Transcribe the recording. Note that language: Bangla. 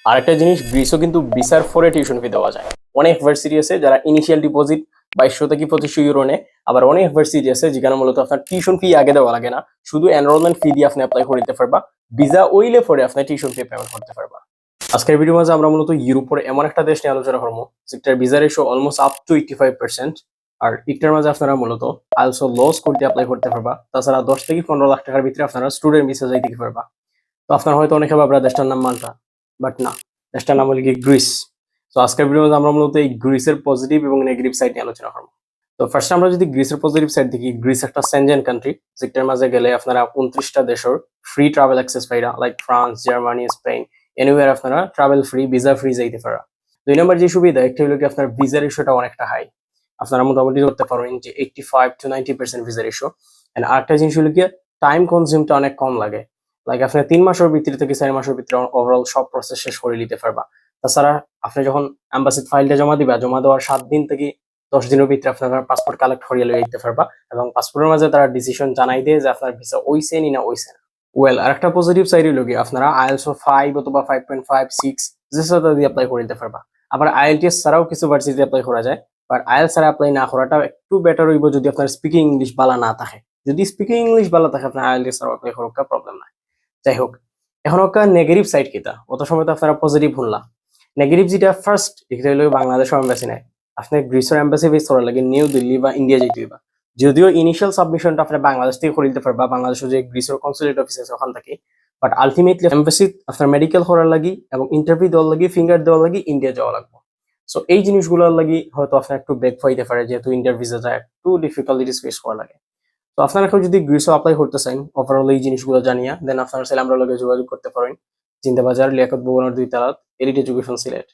আরেকটা জিনিস, গ্রিসও কিন্তু ভিসার ফরে টিউশন ফি দেওয়া যায়। অনেক ভার্সিটি আছে যারা ইনিশিয়াল ডিপোজিট 2200 থেকে 2500 ইউরো নেয়, আবার অনেক ভার্সিটি আছে যেখানে মূলত আপনার টিউশন ফি আগে দেওয়া লাগে না, শুধু এনরোলমেন্ট ফি দিয়ে আপনি অ্যাপ্লাই করে দিতে পারবা। ভিসা ওইলে পরে আপনি টিউশন ফি পেমেন্ট করতে পারবা। আজকের ভিডিও মাঝে আমরা মূলত ইউরোপের এমন একটা দেশ নিয়ে আলোচনা করবো যেটার visa ratio almost up to 85%। আর একটার মাঝে আপনারা মূলত আলসো লস করতে অ্যাপ্লাই করতে পারবা। তাছাড়া 10 থেকে 15 লাখ টাকার ভিতরে আপনারা স্টুডেন্ট ভিসা যাইতে পারবা। তো আপনার হয়তো অনেকে ভাবরা দেশটার নাম মাল্টা, বাট না, দেশটার নাম হলো কি গ্রিস। তো আজকের ভিডিওতে আমরা মূলত এই গ্রিসের পজিটিভ এবং নেগেটিভ সাইড নিয়ে আলোচনা করবো। তো ফার্স্ট আমরা যদি গ্রিসের পজিটিভ সাইড দেখি, গ্রিস একটা সেনজেন কান্ট্রি, যেটার মাঝে গেলে আপনারা 29টা দেশের ফ্রি ট্রাভেল অ্যাক্সেস পাইরা, like France, Germany, Spain, anywhere আপনারা ট্রাভেল ফ্রি, ভিসা ফ্রি যাইতে পারা। 2 নম্বর যে সুবিধা, একটা হলো কি আপনার ভিসা রেশিওটা অনেকটা হাই, আপনারা মোটামুটি ধরতে পারেন যে 85 to 90% ভিসা রেশিও। এন্ড আরেকটা জিনিস হলো কি টাইম কনজিউমটা অনেক কম লাগে, লাইক আপনি 3 মাসের ভিতরে থেকে 4 মাসের ভিতরে ওভারঅল সব প্রসেস শেষ করে নিতে পারবা। তাছাড়া আপনি যখন এম্বাসিতে ফাইলটা জমা দিবা, জমা দেওয়ার 7 দিন থেকে 10 দিনের ভিতরে আপনার পাসপোর্ট কালেক্ট করিয়ে লইয়া দিতে পারবা, এবং পাসপোর্টের মাঝে তারা ডিসিশন জানাই দেয় যে আপনার ভিসা ওইছে নি না ওইছে না। ওয়েল, আরেকটা পজিটিভ সাইড হলো কি আপনারা আইএলটিএস 5 অথবা 5.5 6 যে সাথে দিয়ে অ্যাপ্লাই করে দিতে পারবা। আবার আইএলটিএস ছাড়াও কিছু ভার্সিটিতে অ্যাপ্লাই করা যায়, বাট আইএলটিএস ছাড়া অ্যাপ্লাই না করাটা একটু বেটার হইব যদি আপনার স্পিকিং ইংলিশ ভালো না থাকে। যদি স্পিকিং ইংলিশ ভালো থাকে আপনার আইএলটিএস ছাড়াও অ্যাপ্লাই করার প্রবলেম নাই। যাই হোক, এখন একটা নেগেটিভ সাইড কিটা, অত সময় তো আপনারা পজিটিভ শুনলাম। নেগেটিভ যেটা ফার্স্ট এটা হলো বাংলাদেশের এম্বাসি নাই, আপনি গ্রিসের এম্বাসি ফেস করার লাগে নিউ দিল্লি বা ইন্ডিয়া যেতে হইবা। যদিও ইনিশিয়াল সাবমিশনটা আপনি বাংলাদেশ থেকে করে দিতে পারবা, বাংলাদেশের যে গ্রিসের কনসুলেট অফিস আছে ওখান থেকে, বাট আলটিমেটলি এম্বাসি আপনার মেডিকেল করার লাগি এবং ইন্টারভিউ দেওয়ার লাগি, ফিঙ্গার দেওয়ার লাগি ইন্ডিয়া যাওয়া লাগবে। সো এই জিনিসগুলোর লাগি হয়তো আপনার একটু ব্যাক পাইতে পারে, যেহেতু ইন্ডিয়ার ভিসা যায় একটু ডিফিকাল্টিস ফেস করা লাগে। তো আপনারা কেউ যদি গ্রিসও অ্যাপ্লাই করতে চান, ওভারঅল এই জিনিসগুলো জানিয়া দেন আপনারা চাইলে আমরা লগে যোগাযোগ করতে পারেন। জিন্দাবাজার লিয়াকত ভবনের 2 তলা, এলিট এডুকেশন সিলেট।